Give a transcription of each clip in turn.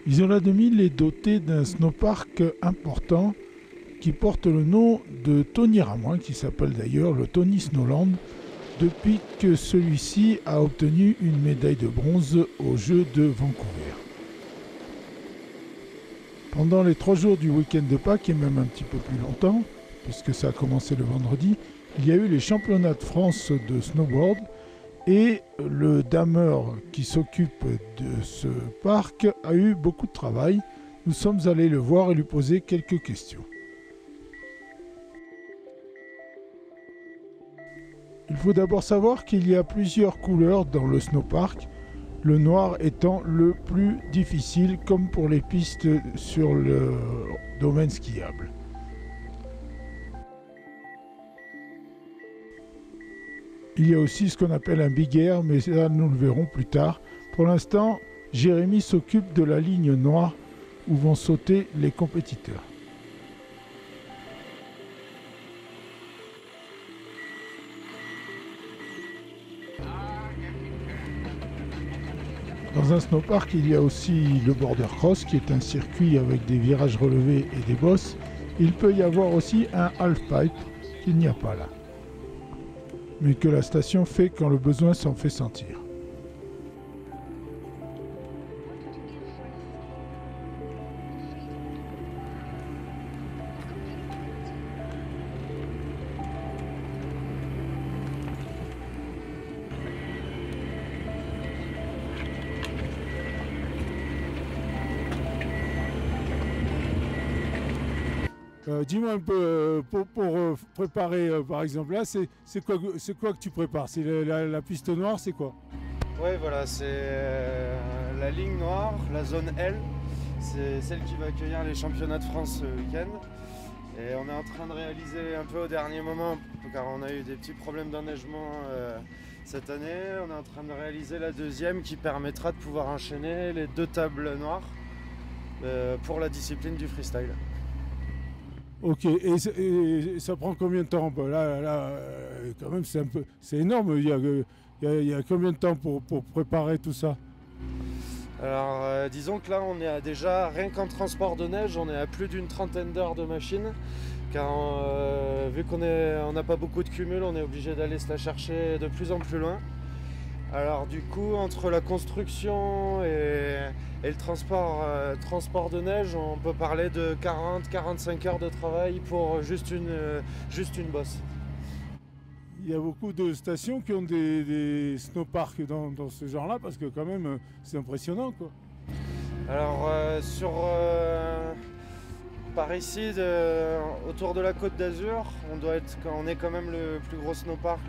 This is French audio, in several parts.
Isola 2000 est doté d'un snowpark important qui porte le nom de Tony Ramoin, qui s'appelle d'ailleurs le Tony Snowland, depuis que celui-ci a obtenu une médaille de bronze aux Jeux de Vancouver. Pendant les 3 jours du week-end de Pâques, et même un petit peu plus longtemps, puisque ça a commencé le vendredi, il y a eu les championnats de France de snowboard, et le dameur qui s'occupe de ce parc a eu beaucoup de travail. Nous sommes allés le voir et lui poser quelques questions. Il faut d'abord savoir qu'il y a plusieurs couleurs dans le snowpark, le noir étant le plus difficile comme pour les pistes sur le domaine skiable. Il y a aussi ce qu'on appelle un big air, mais ça nous le verrons plus tard. Pour l'instant, Jérémy s'occupe de la ligne noire où vont sauter les compétiteurs. Dans un snowpark, il y a aussi le border cross qui est un circuit avec des virages relevés et des bosses. Il peut y avoir aussi un half-pipe qu'il n'y a pas là, mais que la station fait quand le besoin s'en fait sentir. Dis-moi un peu, pour préparer par exemple là, c'est quoi que tu prépares? C'est la piste noire, c'est quoi? Ouais, voilà, c'est la ligne noire, la zone L. C'est celle qui va accueillir les championnats de France ce week-end. Et on est en train de réaliser un peu au dernier moment, car on a eu des petits problèmes d'enneigement cette année. On est en train de réaliser la deuxième qui permettra de pouvoir enchaîner les 2 tables noires pour la discipline du freestyle. Ok, et ça prend combien de temps? Quand même, c'est énorme. Il y a combien de temps pour préparer tout ça? Alors, disons que là, on est déjà, rien qu'en transport de neige, on est à plus d'une trentaine d'heures de machine. Car vu qu'on n'a pas beaucoup de cumul, on est obligé d'aller se la chercher de plus en plus loin. Alors du coup, entre la construction et le transport de neige, on peut parler de 40-45 heures de travail pour juste une bosse. Il y a beaucoup de stations qui ont des snowparks dans ce genre-là, parce que quand même, c'est impressionnant, quoi. Alors par ici, autour de la Côte d'Azur, on est quand même le plus gros snowpark.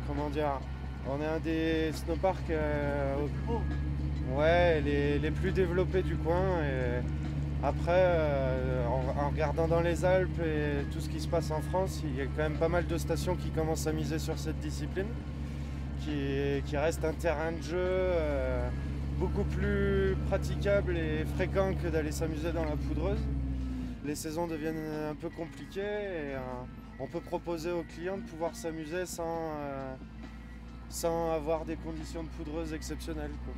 Comment dire, on est un des snowparks ouais, les plus développés du coin. Et après, en regardant dans les Alpes et tout ce qui se passe en France, il y a quand même pas mal de stations qui commencent à miser sur cette discipline, qui reste un terrain de jeu beaucoup plus praticable et fréquent que d'aller s'amuser dans la poudreuse. Les saisons deviennent un peu compliquées et on peut proposer aux clients de pouvoir s'amuser sans avoir des conditions de poudreuse exceptionnelles, quoi.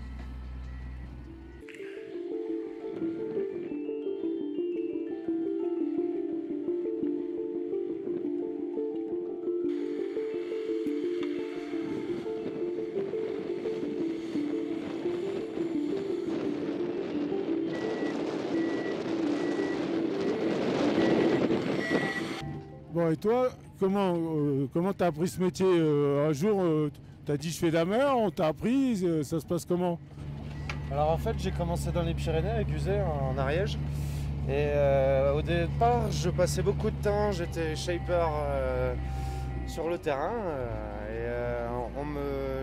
Bon, et toi, comment t'as appris ce métier? Un jour, t'as dit je fais dameur, on t'a appris, ça se passe comment? Alors en fait, j'ai commencé dans les Pyrénées avec Uzès en Ariège. Et au départ, je passais beaucoup de temps, j'étais shaper sur le terrain.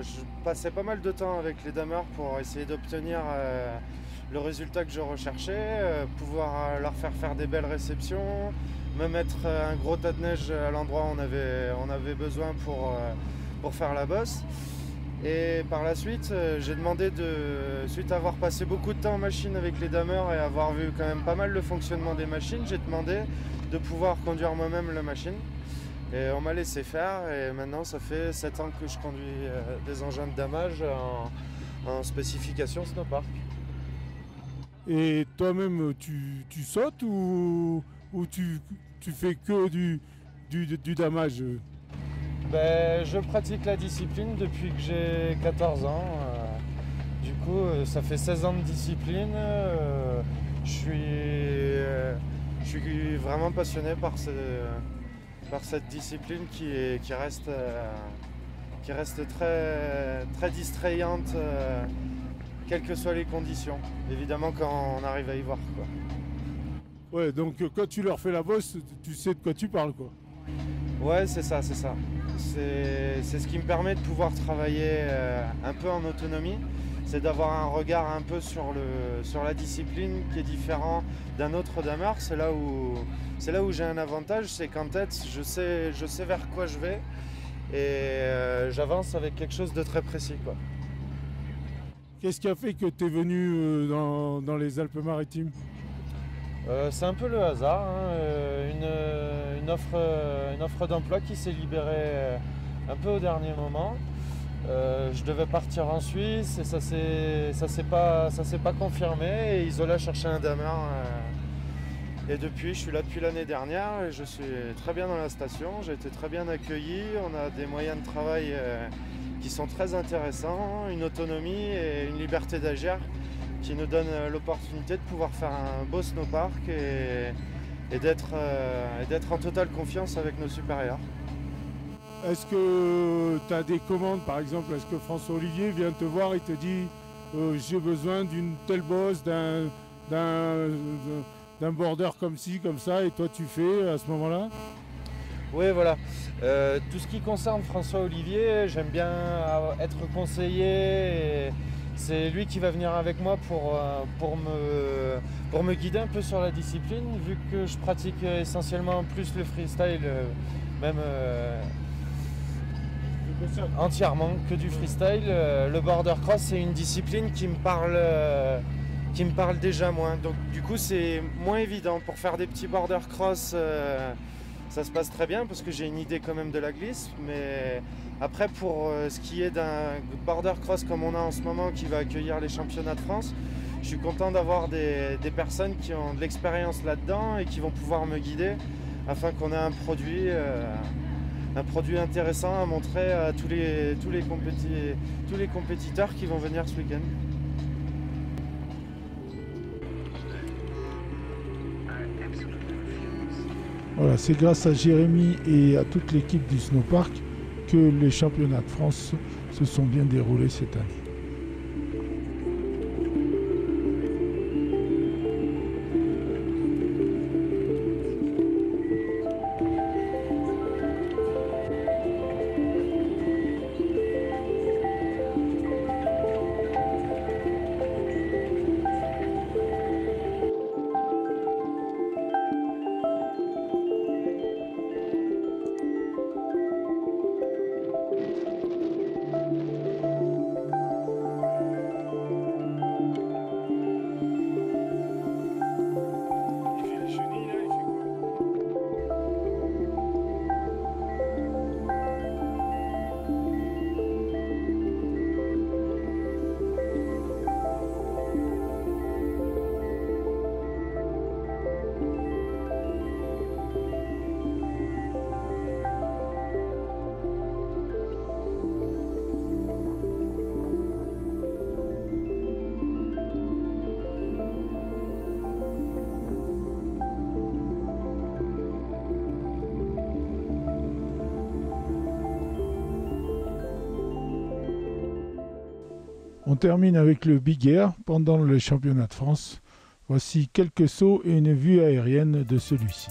Je passais pas mal de temps avec les dameurs pour essayer d'obtenir le résultat que je recherchais, pouvoir leur faire des belles réceptions, me mettre un gros tas de neige à l'endroit où on avait besoin pour faire la bosse. Et par la suite, j'ai demandé, suite à avoir passé beaucoup de temps en machine avec les dameurs et avoir vu quand même pas mal le fonctionnement des machines, j'ai demandé de pouvoir conduire moi-même la machine. Et on m'a laissé faire et maintenant ça fait 7 ans que je conduis des engins de damage en spécification snowpark. Et toi-même, tu sautes ou tu fais que du damage? Ben, je pratique la discipline depuis que j'ai 14 ans. Du coup, ça fait 16 ans de discipline. Je suis vraiment passionné par cette discipline qui reste très, très distrayante, quelles que soient les conditions. Évidemment, quand on arrive à y voir, quoi. Ouais, donc quand tu leur fais la bosse, tu sais de quoi tu parles, quoi. Ouais, c'est ça. C'est ce qui me permet de pouvoir travailler un peu en autonomie. C'est d'avoir un regard un peu sur la discipline qui est différent d'un autre dameur. C'est là où j'ai un avantage, c'est qu'en tête, je sais vers quoi je vais et j'avance avec quelque chose de très précis, quoi. Qu'est-ce qui a fait que tu es venu dans les Alpes-Maritimes? C'est un peu le hasard, hein. Une offre d'emploi qui s'est libérée un peu au dernier moment. Je devais partir en Suisse et ça s'est pas confirmé et Isola cherchait un dameur. Et je suis là depuis l'année dernière et je suis très bien dans la station, j'ai été très bien accueilli, on a des moyens de travail qui sont très intéressants, une autonomie et une liberté d'agir qui nous donne l'opportunité de pouvoir faire un beau snowpark et d'être en totale confiance avec nos supérieurs. Est-ce que tu as des commandes, par exemple? Est-ce que François Olivier vient te voir et te dit j'ai besoin d'une telle bosse, d'un border comme ci, comme ça, et toi tu fais à ce moment-là? Oui, voilà. Tout ce qui concerne François Olivier, j'aime bien être conseillé. Et c'est lui qui va venir avec moi pour me guider un peu sur la discipline, vu que je pratique essentiellement plus le freestyle, même entièrement que du freestyle. Le border cross, c'est une discipline qui me parle déjà moins. Donc du coup, c'est moins évident. Pour faire des petits border cross, ça se passe très bien parce que j'ai une idée quand même de la glisse, mais après pour ce qui est d'un border cross comme on a en ce moment qui va accueillir les championnats de France, je suis content d'avoir des personnes qui ont de l'expérience là-dedans et qui vont pouvoir me guider afin qu'on ait un produit intéressant à montrer à tous les compétiteurs qui vont venir ce week-end. Voilà, c'est grâce à Jérémy et à toute l'équipe du snowpark que les championnats de France se sont bien déroulés cette année. On termine avec le Big Air pendant le championnat de France. Voici quelques sauts et une vue aérienne de celui-ci.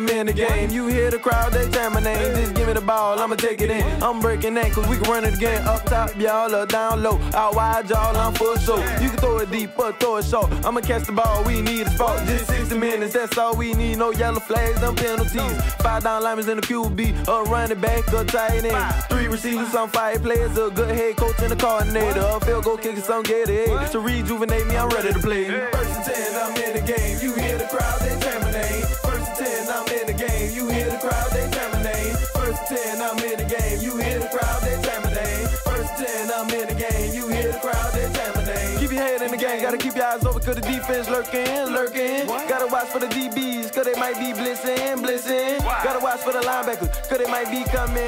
I'm in the game. You hear the crowd, they chant my name. Just give me the ball, I'ma take it in. I'm breaking ankles, we can run it again. Up top, y'all, or down low. Out wide, y'all, I'm full show. You can throw it deep or throw it short. I'ma catch the ball, we need a spot. Just 60 minutes, that's all we need. No yellow flags, no penalties. 5 down linemen in the QB. A running back, a tight end. 3 receivers, some 5 players. A good head coach and a coordinator. A field goal kicker, some get it. To rejuvenate me, I'm ready to play. First and 10, I'm in the game. You hear the crowd, they chant my name. First and 10, I'm in the game. You hear the crowd, they chant my name. First and 10, I'm in the game. You hear the crowd, they chant my name. First and 10, I'm in the game. You hear the crowd, they chant my name. Keep your head in the game, gotta keep your eyes open, cause the defense lurking. Gotta watch for the DBs, cause they might be blitzing. Gotta watch for the linebackers, cause they might be coming.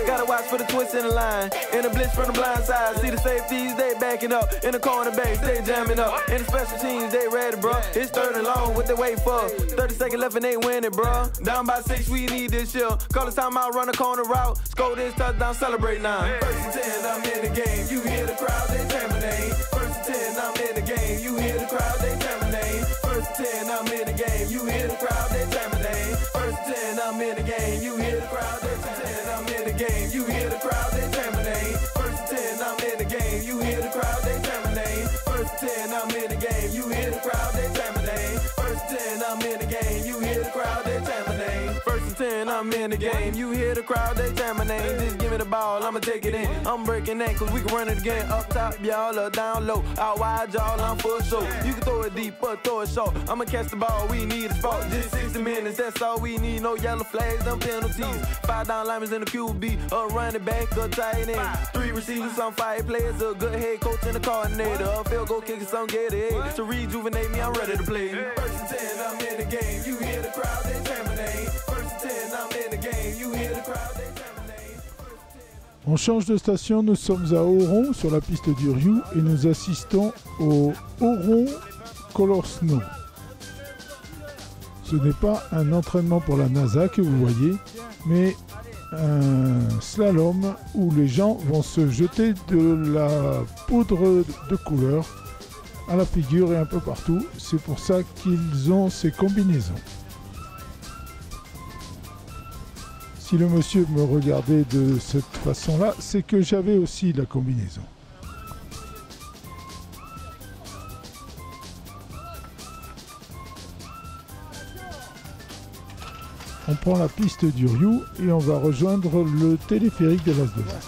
Gotta watch for the twist in the line, and the blitz from the blind side. See the safeties, they backing up. In the cornerbacks, they jamming up. In the special teams, they ready, bro. It's 3rd and long, what they wait for? 30 seconds left and they win it, bro. Down by 6, we need this shit. Call us time out, run a corner route. Score this touchdown, celebrate now. First and 10, I'm in the game. You hear the crowd, they chant my name. First and 10, I'm in the game. You hear the crowd, they chant my name. First and 10, I'm in the game. You hear the crowd, they chant my name. First and 10, I'm in the game. You hear the crowd, they chant my name. I'm in the game. You hear the crowd, they chant my name. First and 10, I'm in the game. You hear the crowd, they chant my name. First and 10, I'm in the game. You hear the crowd, they chant my name. First and 10, I'm in the game. You hear the crowd, they chant my name. First and 10, I'm in the game. You hear the crowd, they chant my name. Just give me the ball, I'ma take it in. I'm breaking ankles, we can run it again. Up top, y'all, or down low. Out wide, y'all, I'm full show. You can throw it deep or throw it short. I'ma catch the ball, we need a spot. Just 60 minutes, that's all we need. No yellow flags, no penalties. 5 down linemen in the QB. A running back, a tight end. 3 receivers, some 5 players. A good head coach and a coordinator. A field goal kicker, some get it. To rejuvenate me, I'm ready to play. First and 10, I'm in the game. You hear the crowd, they chant my name. First and 10, I'm in the game. You hear the crowd, they chant my name. On change de station, nous sommes à Oron sur la piste du Ryu et nous assistons au Oron Color Snow. Ce n'est pas un entraînement pour la NASA que vous voyez, mais un slalom où les gens vont se jeter de la poudre de couleur à la figure et un peu partout. C'est pour ça qu'ils ont ces combinaisons. Si le monsieur me regardait de cette façon-là, c'est que j'avais aussi la combinaison. On prend la piste du Ryu et on va rejoindre le téléphérique de Las Vegas.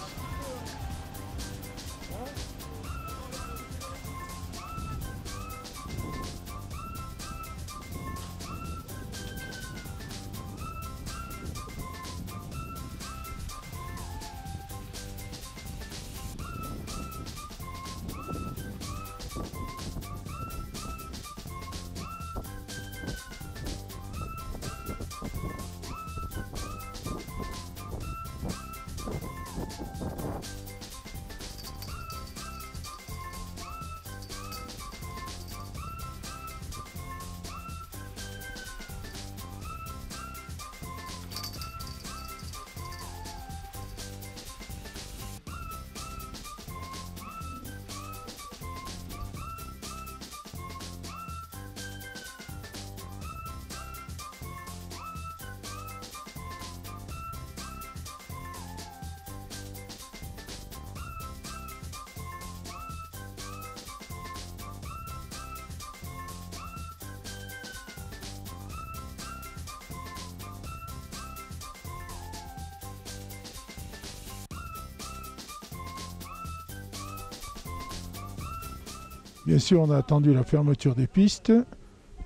Bien sûr, on a attendu la fermeture des pistes.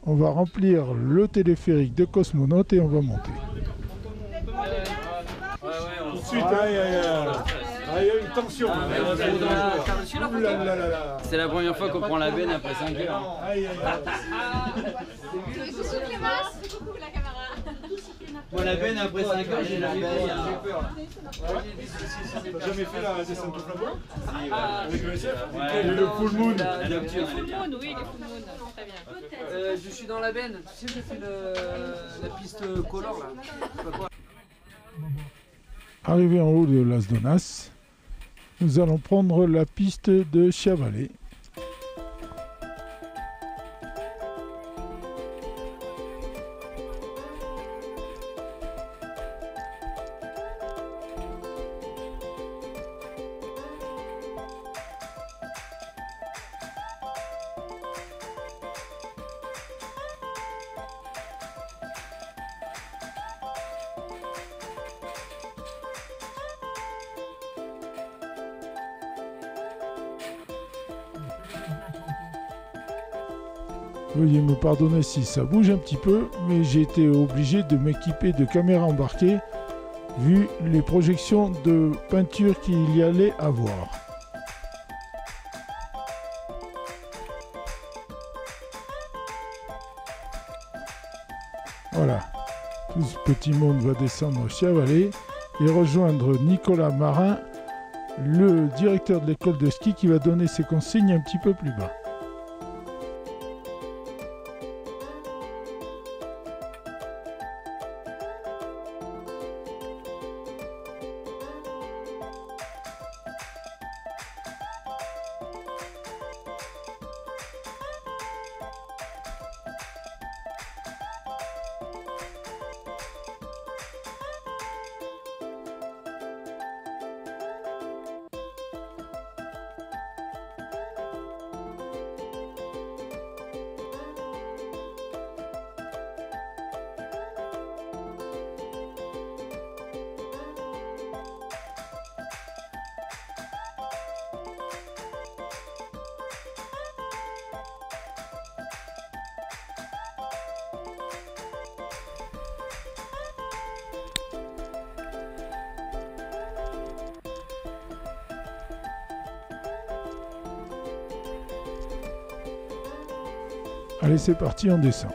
On va remplir le téléphérique de cosmonautes et on va monter. Tout de suite, il y a une tension. C'est la première fois qu'on prend la benne après 5 heures. Moi, la benne après 5 heures, j'ai jamais fait. T'as jamais fait la descente au flambeau avec le SF? Le full moon. La nocturne, elle est bien. Oui, les full moon, très bien. Je suis dans la benne, tu sais, j'ai fait la piste color là. Arrivé en haut de Las Donas, nous allons prendre la piste de Chiavalé. Veuillez me pardonner si ça bouge un petit peu, mais j'ai été obligé de m'équiper de caméras embarquées vu les projections de peinture qu'il y allait avoir. Voilà, tout ce petit monde va descendre Chia-Vallée et rejoindre Nicolas Marin, le directeur de l'école de ski qui va donner ses consignes un petit peu plus bas. Allez, c'est parti, on descend.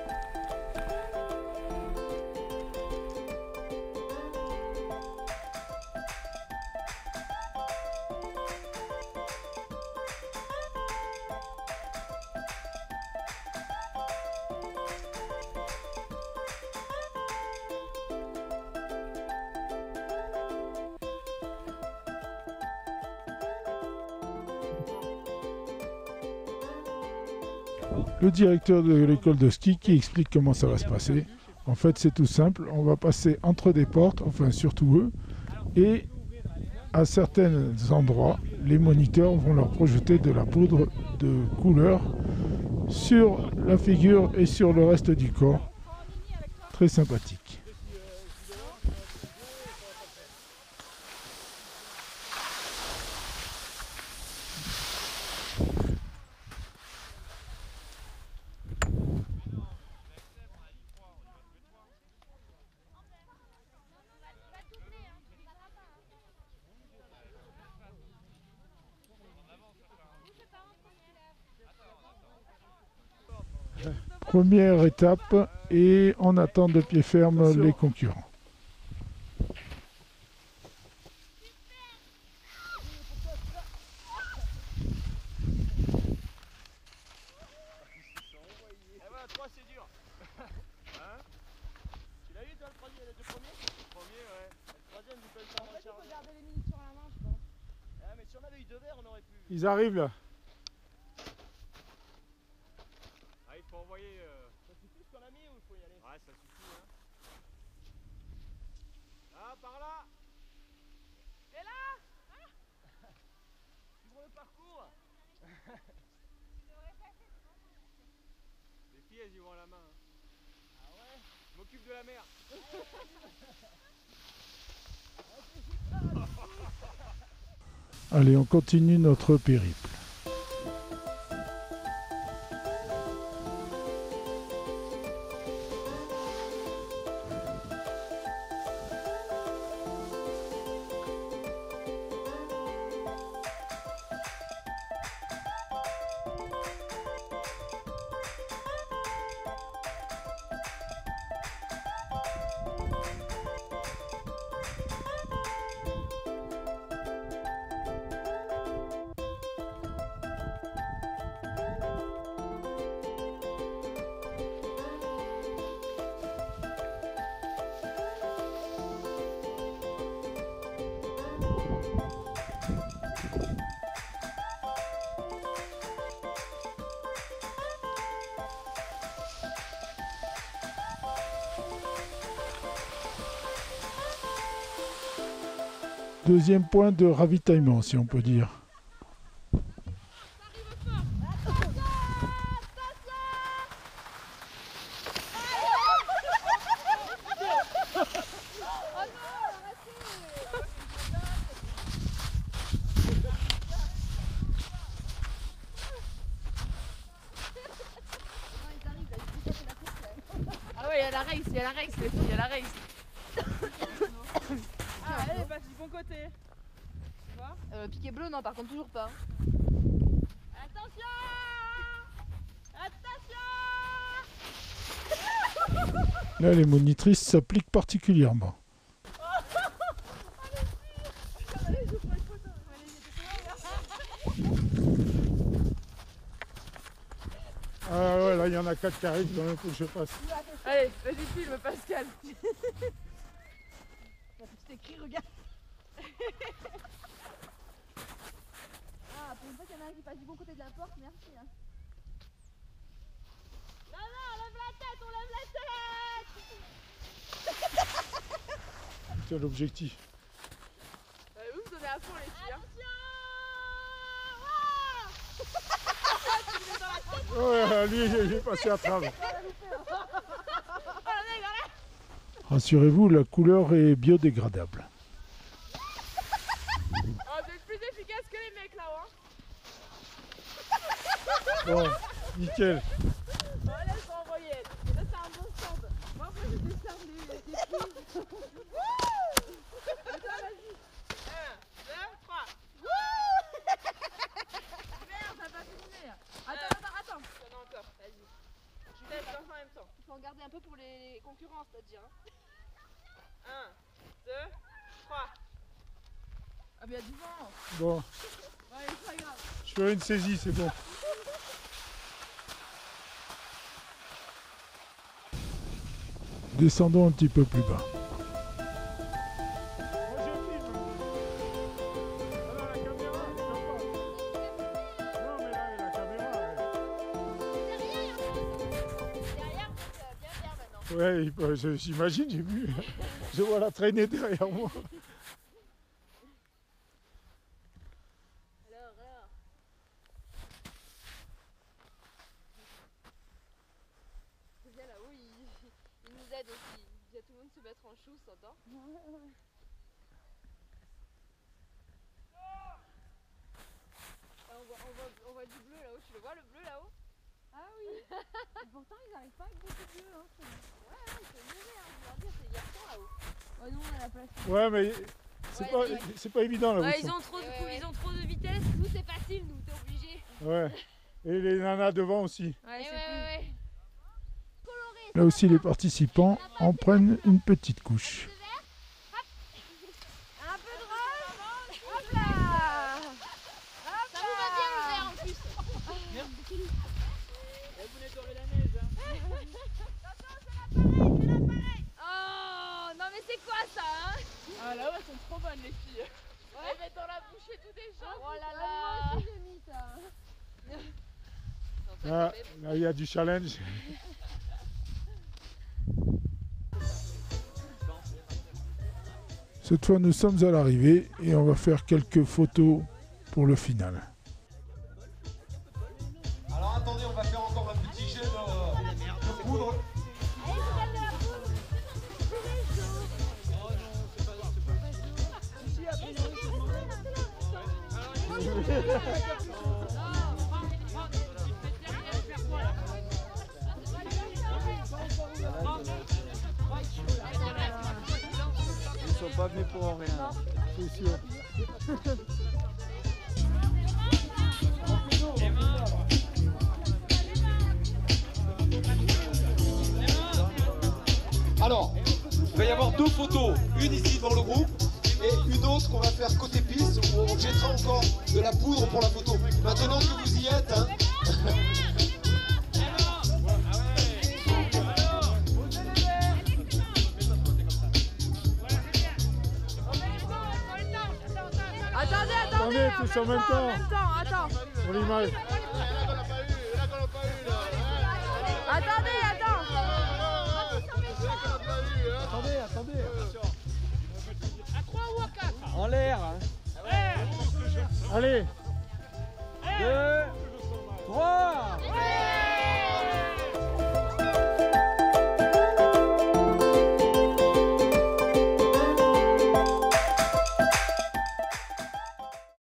Le directeur de l'école de ski qui explique comment ça va se passer. En fait, c'est tout simple. On va passer entre des portes, enfin surtout eux, et à certains endroits, les moniteurs vont leur projeter de la poudre de couleur sur la figure et sur le reste du corps. Très sympathique. Première étape et on attend de pied ferme les concurrents. Ils arrivent là. Ah, il faut envoyer. Ça suffit ce qu'on a mis ou il faut y aller? Ouais, ça suffit. Hein. Ah, par là. Et là ah. Suivre le parcours. Les filles, elles y vont à la main. Hein. Ah ouais. Je m'occupe de la mer. Allez, on continue notre périple. Deuxième point de ravitaillement, si on peut dire. race, il y a la race, les filles, il y a la race. Ah, allez, vas-y, bon côté. Tu vois Piqué bleu, non, par contre, toujours pas. Attention! Attention! Là, les monitrices s'appliquent particulièrement. Ah ouais, là, il y en a 4 qui arrivent quand même, faut que je passe. Allez, vas-y, filme, Pascal. C'est écrit, regarde. Ah, pour une fois qu'il y en a un qui passe du bon côté de la porte, merci. Hein. Non, non, on lève la tête, on lève la tête! C'est l'objectif. Vous me donnez à fond, les filles. Ouais, lui, il est passé à travers. Rassurez-vous, la couleur est biodégradable. Oh, vous êtes plus efficace que les mecs là-haut. Bon, nickel. Bon, là, ils sont envoyés. Là, c'est un bon stand. Moi, je décerne des prises. Vas-y. 1, 2, 3. Merde, ça va pas finir. Attends. Non, encore, vas-y. Je fais en même temps. Il faut en garder un peu pour les concurrents, c'est-à-dire. 1, 2, 3. Ah, mais il y a du vent. Bon, Ouais, c'est pas grave. je ferai une saisie, c'est bon. Descendons un petit peu plus bas. Ouais, j'imagine, j'ai vu. Je vois la traîner derrière moi. Alors. C'est bien là-haut, il nous aide aussi. Il dit à tout le monde de se mettre en chou, s'entend. On voit du bleu là-haut, tu le vois le bleu là-haut? Ah oui. Et pourtant ils n'arrivent pas avec beaucoup de bleu. Hein. Ouais, c'est mauvais, hein. Je veux leur dire, c'est garçon là-haut. Ouais, nous on a la place. Ouais, mais c'est pas évident là. Ouais, ils ont trop de vitesse. Nous c'est facile, nous, t'es obligé. Ouais. Et les nanas devant aussi. Ouais. Là aussi, les participants en prennent une petite couche. Un peu de rose. Hop là. Ça vous va bien le vert en plus. Merci. Vous nettoyez la neige. Hein. Oh, non mais c'est quoi ça hein? Ah, là-haut, elles sont trop bonnes, les filles. Elles mettent dans la bouche et tout des choses. Oh là là. Moi aussi j'ai mis ça. Là, il y a du challenge. Cette fois, nous sommes à l'arrivée et on va faire quelques photos pour le final. Alors attendez, on va faire encore un petit jet de poudre. Allez, je donne de la poudre. Ils sont pas venus pour rien. C'est sûr. Alors, il va y avoir 2 photos, une ici dans le groupe et une autre qu'on va faire côté piste où on jettera encore de la poudre pour la photo. Maintenant que vous y êtes, hein, Attendez, c'est en même temps. Attends. Pour l'image. Attendez. Attendez. En l'air. Hein. Allez,